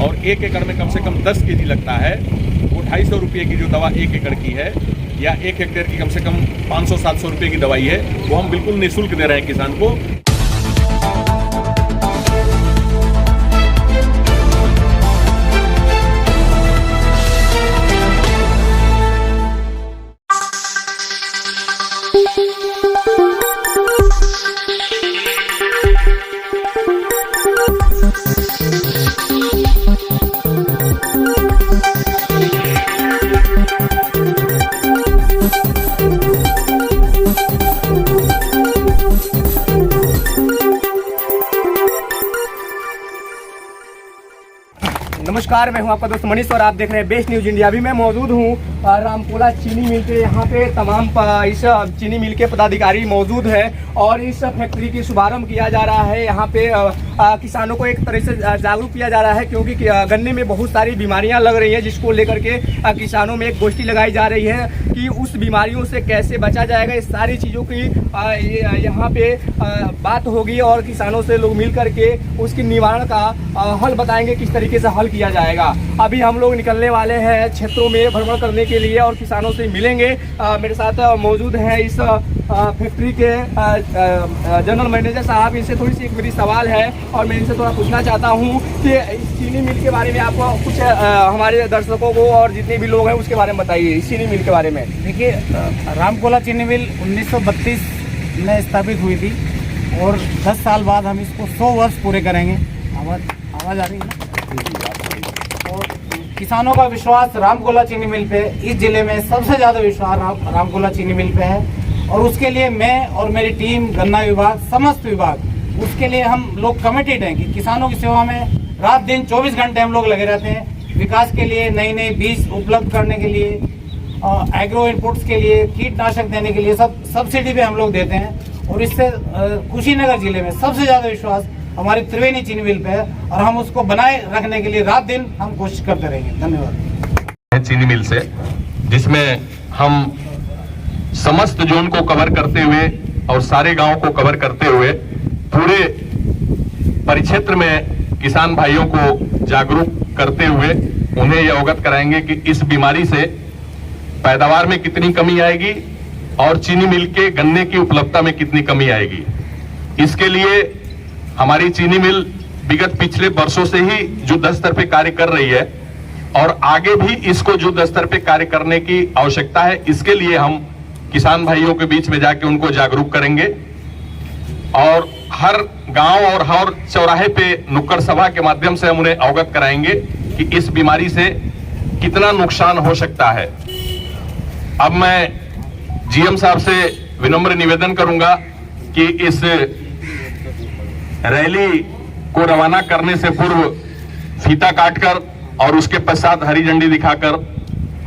और 1 एकड़ में कम से कम 10 kg लगता है, वो 250 रुपये की जो दवा 1 एकड़ की है या 1 हेक्टेयर की कम से कम 500-700 रुपये की दवाई है, वो हम बिल्कुल निःशुल्क दे रहे हैं किसान को। नमस्कार, मैं हूं आपका दोस्त मनीष और आप देख रहे हैं बेस्ट न्यूज इंडिया। अभी मैं मौजूद हूं रामकोला चीनी मिल के। यहाँ पे तमाम इस चीनी मिल के पदाधिकारी मौजूद है और इस फैक्ट्री की शुभारंभ किया जा रहा है। यहाँ पे किसानों को एक तरह से जागरूक किया जा रहा है, क्योंकि गन्ने में बहुत सारी बीमारियां लग रही हैं, जिसको लेकर के किसानों में एक गोष्ठी लगाई जा रही है कि उस बीमारियों से कैसे बचा जाएगा। इस सारी चीज़ों की यहाँ पे बात होगी और किसानों से लोग मिल करके उसकी निवारण का हल बताएंगे, किस तरीके से हल किया जाएगा। अभी हम लोग निकलने वाले हैं क्षेत्रों में भ्रमण करने के लिए और किसानों से मिलेंगे। मेरे साथ मौजूद हैं इस फैक्ट्री के जनरल मैनेजर साहब। इनसे थोड़ी सी एक मेरी सवाल है और मैं इनसे थोड़ा पूछना चाहता हूँ कि इस चीनी मिल के बारे में आपको कुछ हमारे दर्शकों को और जितने भी लोग हैं उसके बारे में बताइए, इस चीनी मिल के बारे में। देखिए, रामकोला चीनी मिल 1932 में स्थापित हुई थी और 10 साल बाद हम इसको 100 वर्ष पूरे करेंगे। आवाज़ आ रही है ना? और किसानों का विश्वास रामकोला चीनी मिल पे, इस जिले में सबसे ज़्यादा विश्वास रामकोला चीनी मिल पे है और उसके लिए मैं और मेरी टीम, गन्ना विभाग, समस्त विभाग, उसके लिए हम लोग कमिटेड हैं कि किसानों की सेवा में रात दिन 24 घंटे हम लोग लगे रहते हैं। विकास के लिए, नई नई बीज उपलब्ध करने के लिए, एग्रो इनपुट्स के लिए, कीटनाशक देने के लिए सब सब्सिडी पे हम लोग देते हैं। और इससे कुशीनगर जिले में सबसे ज़्यादा विश्वास हमारी त्रिवेणी चीनी मिल पे है और हम उसको बनाए रखने के लिए रात दिन हम कोशिश करते रहेंगे। धन्यवाद। चीनी मिल से, जिसमें हम समस्त जोन को कवर करते हुए और सारे गांव को कवर करते हुए पूरे परिक्षेत्र में किसान भाइयों को जागरूक करते हुए उन्हें यह अवगत कराएंगे कि इस बीमारी से पैदावार में कितनी कमी आएगी और चीनी मिल के गन्ने की उपलब्धता में कितनी कमी आएगी। इसके लिए हमारी चीनी मिल विगत पिछले वर्षों से ही युद्ध स्तर पे कार्य कर रही है और आगे भी इसको युद्ध स्तर पे कार्य करने की आवश्यकता है। इसके लिए हम किसान भाइयों के बीच में जाके उनको जागरूक करेंगे और हर गांव और हर चौराहे पे नुक्कड़ सभा के माध्यम से हम उन्हें अवगत कराएंगे कि इस बीमारी से कितना नुकसान हो सकता है। अब मैं जीएम साहब से विनम्र निवेदन करूंगा कि इस रैली को रवाना करने से पूर्व फीता काटकर और उसके पश्चात हरी झंडी दिखाकर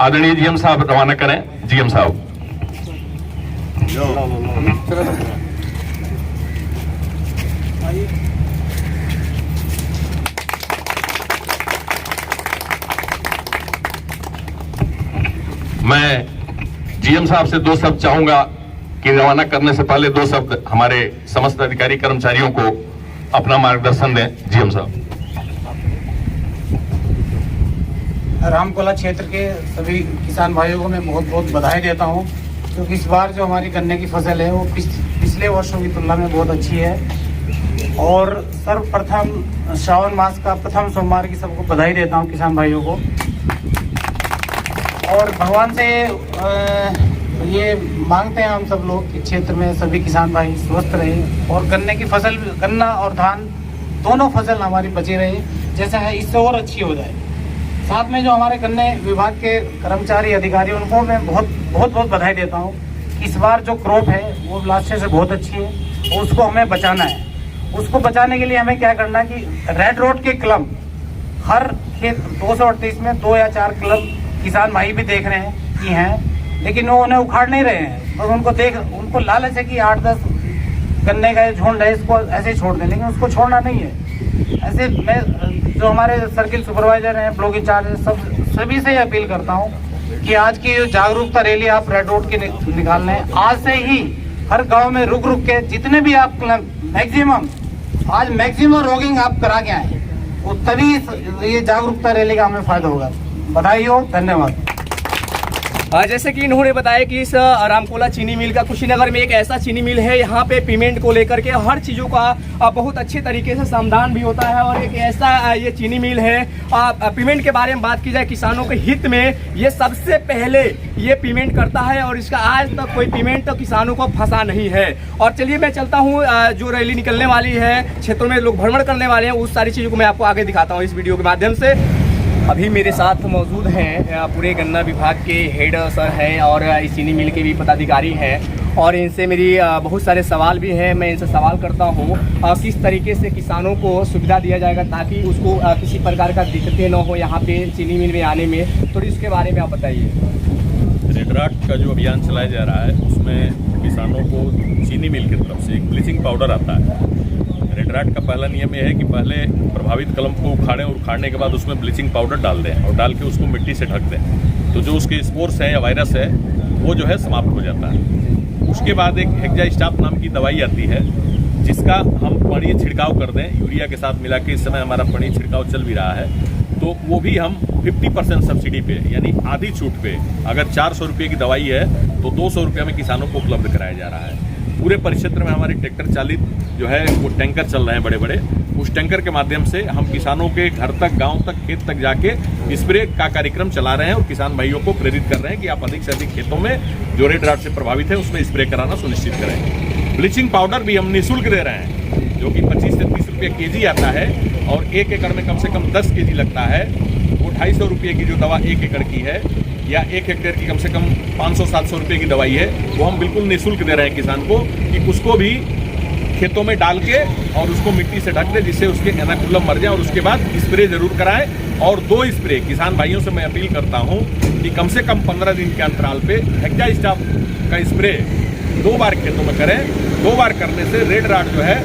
आदरणीय जीएम साहब रवाना करें। जीएम साहब। मैं जीएम साहब से 2 शब्द चाहूंगा कि रवाना करने से पहले 2 शब्द हमारे समस्त अधिकारी कर्मचारियों को अपना मार्गदर्शन दें। जीएम साहब। रामकोला क्षेत्र के सभी किसान भाइयों को मैं बहुत बहुत बधाई देता हूं, क्योंकि इस बार जो हमारी गन्ने की फसल है वो पिछले वर्षों की तुलना में बहुत अच्छी है। और सर्वप्रथम श्रावण मास का प्रथम सोमवार की सबको बधाई देता हूं किसान भाइयों को। और भगवान से ये मांगते हैं हम सब लोग कि क्षेत्र में सभी किसान भाई स्वस्थ रहे और गन्ने की फसल, गन्ना और धान दोनों फसल हमारी बची रहे, जैसा है इससे और अच्छी हो जाए। साथ में जो हमारे गन्ने विभाग के कर्मचारी, अधिकारी, उनको मैं बहुत बधाई देता हूँ कि इस बार जो क्रॉप है वो लास्ट से बहुत अच्छी है और उसको हमें बचाना है। उसको बचाने के लिए हमें क्या करना है कि रेड रोड के क्लब, हर खेत 238 में 2 या 4 क्लब किसान भाई भी देख रहे हैं कि हैं, लेकिन वो उन्हें उखाड़ नहीं रहे हैं और उनको लालच है कि 8-10 गन्ने का झुंड है, इसको ऐसे ही छोड़ दें, लेकिन उसको छोड़ना नहीं है। ऐसे मैं जो हमारे सर्किल सुपरवाइजर हैं, ब्लॉक इंचार्ज हैं, सभी से अपील करता हूँ कि आज की जो जागरूकता रैली आप रेड रोड की निकाल रहे हैं, आज से ही हर गांव में रुक के जितने भी आप मैक्सिमम रॉगिंग आप करा के आए, वो तभी ये जागरूकता रैली का हमें फायदा होगा। बधाई हो, धन्यवाद। जैसे कि इन्होंने बताया कि इस रामकोला चीनी मिल का कुशीनगर में एक ऐसा चीनी मिल है, यहाँ पे पेमेंट को लेकर के हर चीज़ों का बहुत अच्छे तरीके से समाधान भी होता है। और एक ऐसा ये चीनी मिल है, पेमेंट के बारे में बात की जाए किसानों के हित में, ये सबसे पहले ये पेमेंट करता है और इसका आज तक कोई पेमेंट तो किसानों को फंसा नहीं है। और चलिए मैं चलता हूँ, जो रैली निकलने वाली है, क्षेत्रों में लोग भ्रमण करने वाले हैं, उस सारी चीज़ों को मैं आपको आगे दिखाता हूँ इस वीडियो के माध्यम से। अभी मेरे साथ मौजूद हैं पूरे गन्ना विभाग के हेड सर हैं और इस चीनी मिल के भी पदाधिकारी हैं, और इनसे मेरी बहुत सारे सवाल भी हैं। मैं इनसे सवाल करता हूँ किस तरीके से किसानों को सुविधा दिया जाएगा ताकि उसको किसी प्रकार का दिक्कतें न हो यहाँ पे चीनी मिल में आने में, तो इसके बारे में आप बताइए। रेड राट का जो अभियान चलाया जा रहा है उसमें किसानों को चीनी मिल की तरफ से एक ब्लीचिंग पाउडर आता है। रेड राट का पहला नियम यह है कि पहले प्रभावित कलम को उखाड़ें और उखाड़ने के बाद उसमें ब्लीचिंग पाउडर डाल दें और डाल के उसको मिट्टी से ढक दें, तो जो उसके स्पोर्स हैं या वायरस है वो जो है समाप्त हो जाता है। उसके बाद एक हेक्सास्टाफ नाम की दवाई आती है जिसका हम पानी छिड़काव कर दें यूरिया के साथ मिला के। इस समय हमारा पानी छिड़काव चल भी रहा है, तो वो भी हम 50% सब्सिडी पे यानी आधी छूट पे, अगर 400 रुपये की दवाई है तो 200 रुपये में किसानों को उपलब्ध कराया जा रहा है। पूरे परिक्षेत्र में हमारे ट्रैक्टर चालित जो है वो टैंकर चल रहे हैं बड़े बड़े, उस टैंकर के माध्यम से हम किसानों के घर तक, गांव तक, खेत तक जाके स्प्रे का कार्यक्रम चला रहे हैं और किसान भाइयों को प्रेरित कर रहे हैं कि आप अधिक से अधिक खेतों में जो रेड राट से प्रभावित है उसमें स्प्रे कराना सुनिश्चित करें। ब्लीचिंग पाउडर भी हम निःशुल्क दे रहे हैं, जो कि 25 से 30 रुपये केजी आता है और 1 एकड़ में कम से कम 10 केजी लगता है। वो 250 रुपये की जो दवा 1 एकड़ की है या 1 हेक्टेयर की कम से कम 500-700 रुपये की दवाई है, वो हम बिल्कुल निःशुल्क दे रहे हैं किसान को कि उसको भी खेतों में डाल के और उसको मिट्टी से ढक दे जिससे उसके एनाकुलम मर जाए, और उसके बाद स्प्रे जरूर कराएं। और 2 स्प्रे किसान भाइयों से मैं अपील करता हूं कि कम से कम 15 दिन के अंतराल पे हेक्सास्टाफ का स्प्रे 2 बार खेतों में करें। 2 बार करने से रेड राट जो है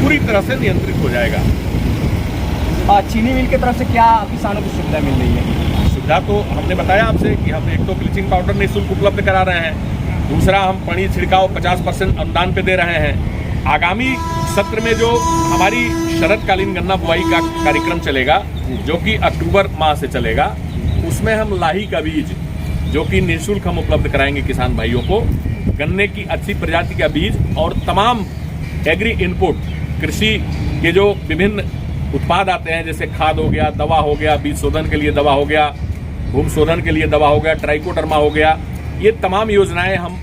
पूरी तरह से नियंत्रित हो जाएगा। चीनी मिल की तरफ से क्या किसानों को सुविधा मिल रही है? सुविधा तो हमने बताया आपसे कि हम एक तो ब्लीचिंग पाउडर निःशुल्क उपलब्ध करा रहे हैं, दूसरा हम पानी छिड़काव 50% अनुदान पे दे रहे हैं। आगामी सत्र में जो हमारी शरदकालीन गन्ना बुआई का कार्यक्रम चलेगा जो कि अक्टूबर माह से चलेगा, उसमें हम लाही का बीज जो कि निःशुल्क हम उपलब्ध कराएंगे किसान भाइयों को। गन्ने की अच्छी प्रजाति का बीज और तमाम एग्री इनपुट, कृषि के जो विभिन्न उत्पाद आते हैं जैसे खाद हो गया, दवा हो गया, बीज शोधन के लिए दवा हो गया, भूमि शोधन के लिए दवा हो गया, ट्राइकोडर्मा हो गया, ये तमाम योजनाएं हम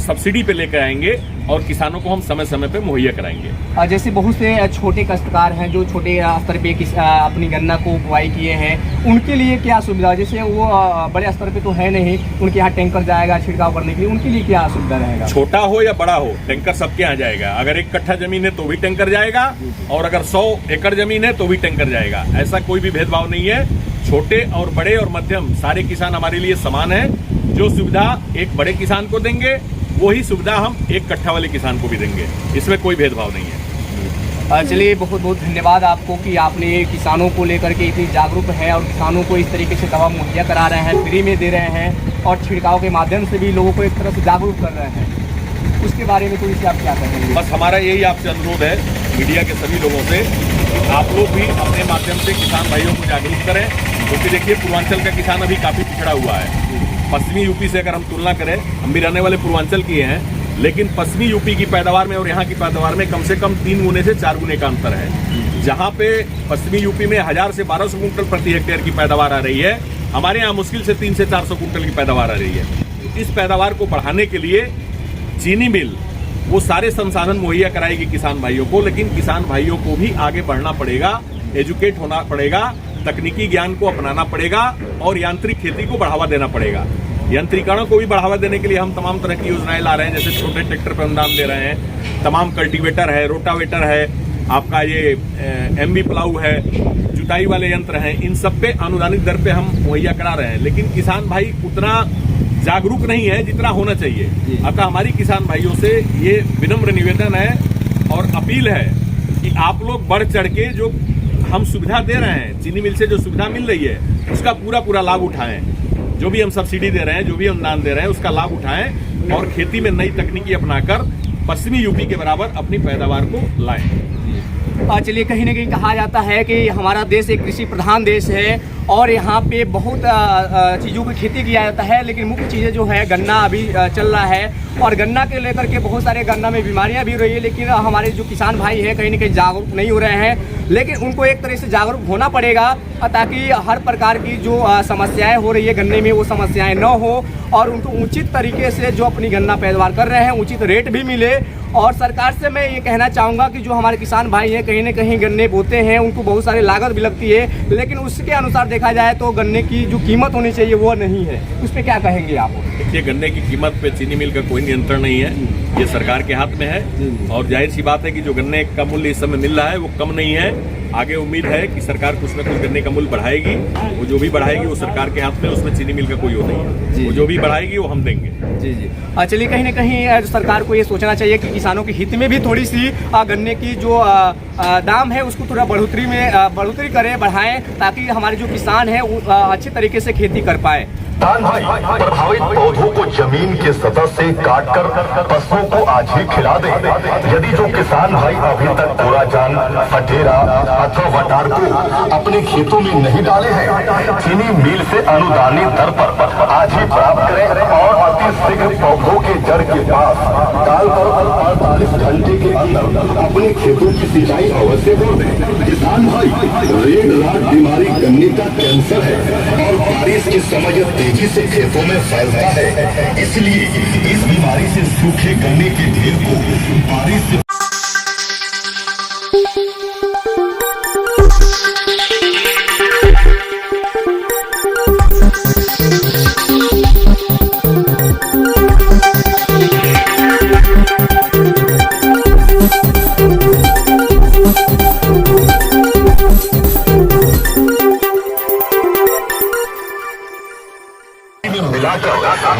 सब्सिडी पे लेकर आएंगे और किसानों को हम समय समय पे मुहैया कराएंगे। जैसे बहुत से छोटे काश्तकार हैं जो छोटे स्तर पे अपनी गन्ना को बुआई किए हैं, उनके लिए क्या सुविधा? जैसे वो बड़े स्तर पे तो है नहीं, उनके यहाँ टैंकर जाएगा छिड़काव करने के लिए, उनके लिए क्या सुविधा रहेगा? छोटा हो या बड़ा हो, टैंकर सबके यहाँ जाएगा। अगर 1 कट्ठा जमीन है तो भी टैंकर जाएगा और अगर 100 एकड़ जमीन है तो भी टैंकर जाएगा। ऐसा कोई भी भेदभाव नहीं है। छोटे और बड़े और मध्यम सारे किसान हमारे लिए समान है। जो सुविधा एक बड़े किसान को देंगे वही सुविधा हम 1 कट्ठा वाले किसान को भी देंगे, इसमें कोई भेदभाव नहीं है। चलिए बहुत बहुत धन्यवाद आपको कि आपने किसानों को लेकर के इतनी जागरूक है और किसानों को इस तरीके से दवा मुहैया करा रहे हैं, फ्री में दे रहे हैं और छिड़काव के माध्यम से भी लोगों को एक तरह से जागरूक कर रहे हैं। उसके बारे में थोड़ी सी आप क्या कहेंगे? बस हमारा यही आपसे अनुरोध है मीडिया के सभी लोगों से, आप लोग भी अपने माध्यम से किसान भाइयों को जागरूक करें, क्योंकि देखिए पूर्वांचल का किसान अभी काफ़ी पिछड़ा हुआ है। पश्चिमी यूपी से अगर हम तुलना करें, हम भी रहने वाले पूर्वांचल किए हैं, लेकिन पश्चिमी यूपी की पैदावार में और यहाँ की पैदावार में कम से कम 3 गुने से 4 गुने का अंतर है। जहाँ पे पश्चिमी यूपी में 1000 से 1200 कुंटल प्रति हेक्टेयर की पैदावार आ रही है, हमारे यहाँ मुश्किल से 300 से 400 कुंटल की पैदावार आ रही है। इस पैदावार को बढ़ाने के लिए चीनी मिल वो सारे संसाधन मुहैया कराएगी किसान भाइयों को, लेकिन किसान भाइयों को भी आगे बढ़ना पड़ेगा, एजुकेट होना पड़ेगा, तकनीकी ज्ञान को अपनाना पड़ेगा और यांत्रिक खेती को बढ़ावा देना पड़ेगा। यंत्रीकरण को भी बढ़ावा देने के लिए हम तमाम तरह की योजनाएं ला रहे हैं, जैसे छोटे ट्रैक्टर पर अनुदान दे रहे हैं, तमाम कल्टीवेटर है, रोटावेटर है, आपका ये एमबी प्लाऊ है, जुताई वाले यंत्र हैं, इन सब पे अनुदानित दर पे हम मुहैया करा रहे हैं। लेकिन किसान भाई उतना जागरूक नहीं है जितना होना चाहिए। अतः हमारी किसान भाइयों से ये विनम्र निवेदन है और अपील है कि आप लोग बढ़ चढ़ के जो हम सुविधा दे रहे हैं, चीनी मिल से जो सुविधा मिल रही है उसका पूरा लाभ उठाएं। जो भी हम सब्सिडी दे रहे हैं, जो भी अनुदान दे रहे हैं, उसका लाभ उठाएं और खेती में नई तकनीकी अपनाकर पश्चिमी यूपी के बराबर अपनी पैदावार को लाएं। चलिए, कहीं ना कहीं कहा जाता है कि हमारा देश एक कृषि प्रधान देश है और यहाँ पे बहुत चीज़ों की खेती किया जाता है, लेकिन मुख्य चीज़ें जो है गन्ना अभी चल रहा है और गन्ना के लेकर के बहुत सारे गन्ना में बीमारियाँ भी हो रही है। लेकिन हमारे जो किसान भाई हैं कहीं ना कहीं जागरूक नहीं हो रहे हैं, लेकिन उनको एक तरह से जागरूक होना पड़ेगा ताकि हर प्रकार की जो समस्याएं हो रही है गन्ने में वो समस्याएं न हो और उनको उचित तरीके से जो अपनी गन्ना पैदावार कर रहे हैं उचित रेट भी मिले। और सरकार से मैं ये कहना चाहूँगा कि जो हमारे किसान भाई हैं कहीं ना कहीं गन्ने बोते हैं, उनको बहुत सारी लागत भी लगती है, लेकिन उसके अनुसार देखा जाए तो गन्ने की जो कीमत होनी चाहिए वो नहीं है। उस पर क्या कहेंगे आप? देखिए, गन्ने की कीमत पे चीनी मिल का कोई नियंत्रण नहीं है, ये सरकार के हाथ में है और जाहिर सी बात है कि जो गन्ने का मूल्य इस समय मिल रहा है वो कम नहीं है। आगे उम्मीद है कि सरकार कुछ न कुछ गन्ने का मूल्य बढ़ाएगी, वो जो भी बढ़ाएगी वो सरकार के हाथ में, उसमें चीनी मिल का कोई वो नहीं है, वो जो भी बढ़ाएगी वो हम देंगे। जी जी। चलिए, कहीं ना कहीं सरकार को ये सोचना चाहिए कि किसानों के हित में भी थोड़ी सी गन्ने की जो दाम है उसको थोड़ा बढ़ोतरी करें, बढ़ाएं, ताकि हमारे जो किसान हैं वो अच्छे तरीके से खेती कर पाए। किसान भाई प्रभावित पौधों को जमीन के सतह से काटकर पशुओं को आज ही खिला दे। यदि जो किसान भाई अभी तक कोराजान, फटेरा अथवा वटार को अपने खेतों में नहीं डाले हैं, चीनी मिल से अनुदानित दर पर आज ही प्राप्त करें और अति शीघ्र पौधों के जड़ के पास डालकर 48 घंटे के अंदर अपने खेतों की सिंचाई अवश्य कर दें। किसान भाई, रेड राट बीमारी गन्ने का कैंसर है और बारिश के समय तेजी से खेतों में फैलता है, इसलिए इस बीमारी से सूखे गन्ने के ढेर को बारिश से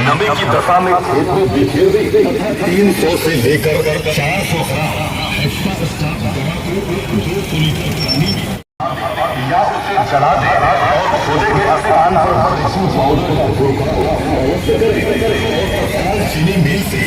नमी की दशा में खेत में बिखेर दी। 300 से लेकर 400 या उसे जला दे और खुदे के स्थान पर चीनी मिल से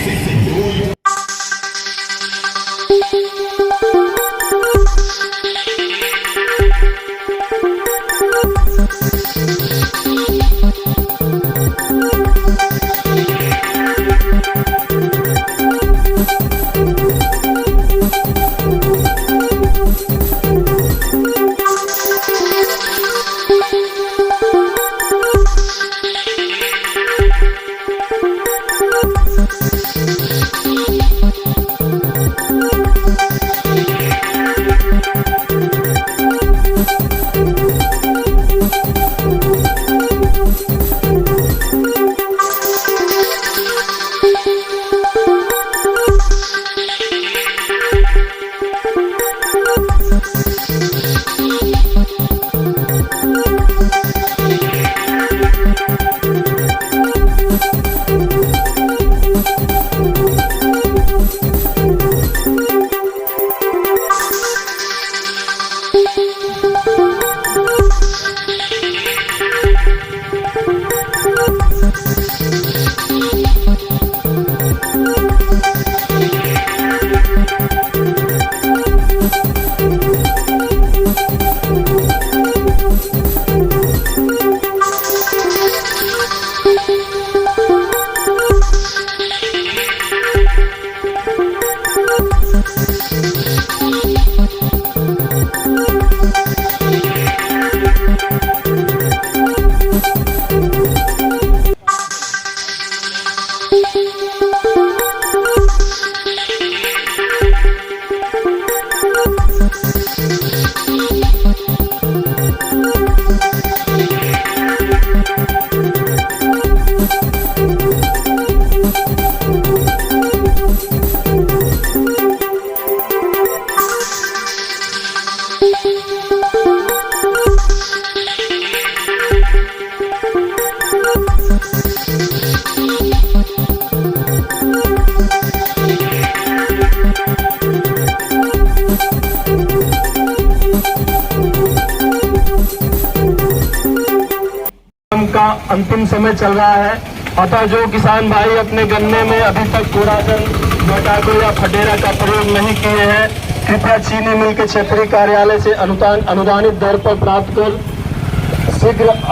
का अंतिम समय चल रहा है, अतः जो किसान भाई अपने गन्ने में अभी तक कोराजन, मोटाको या फटेरा का प्रयोग नहीं किए हैं कृपया चीनी मिल के क्षेत्रीय कार्यालय से अनुदानित दर पर प्राप्त कर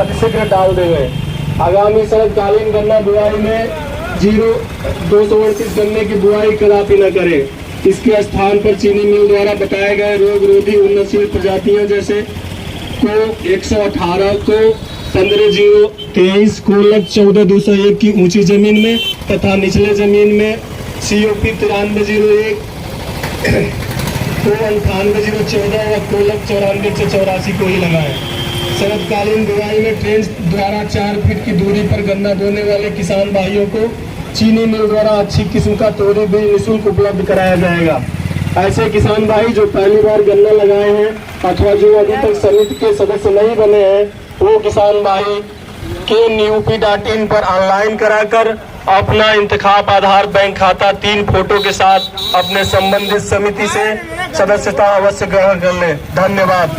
अतिशीघ्र डाल देंगे। आगामी शरदकालीन गन्ना बुआई में 238 गन्ने की बुआई कदापि न करें। इसके स्थान पर चीनी मिल द्वारा बताए गए रोग रोधी उन्नतशील प्रजातियां जैसे को 118 को 15-023 को 14-201 की ऊंची जमीन में तथा निचले जमीन में COP 9301 को 98-014 व कोलक 94-84 को ही लगाएं। शरदकालीन बुआई में ट्रेंच द्वारा 4 फीट की दूरी पर गन्ना बोने वाले किसान भाइयों को चीनी मिल द्वारा अच्छी किस्म का तोरी बीज निःशुल्क उपलब्ध कराया जाएगा। ऐसे किसान भाई जो पहली बार गन्ना लगाए हैं अथवा जो अभी तक समिति के सदस्य नहीं बने हैं, वो किसान भाई KNUP.in पर ऑनलाइन कराकर अपना इंतखाब आधार बैंक खाता 3 फोटो के साथ अपने संबंधित समिति से सदस्यता अवश्य ग्रहण कर लें। धन्यवाद।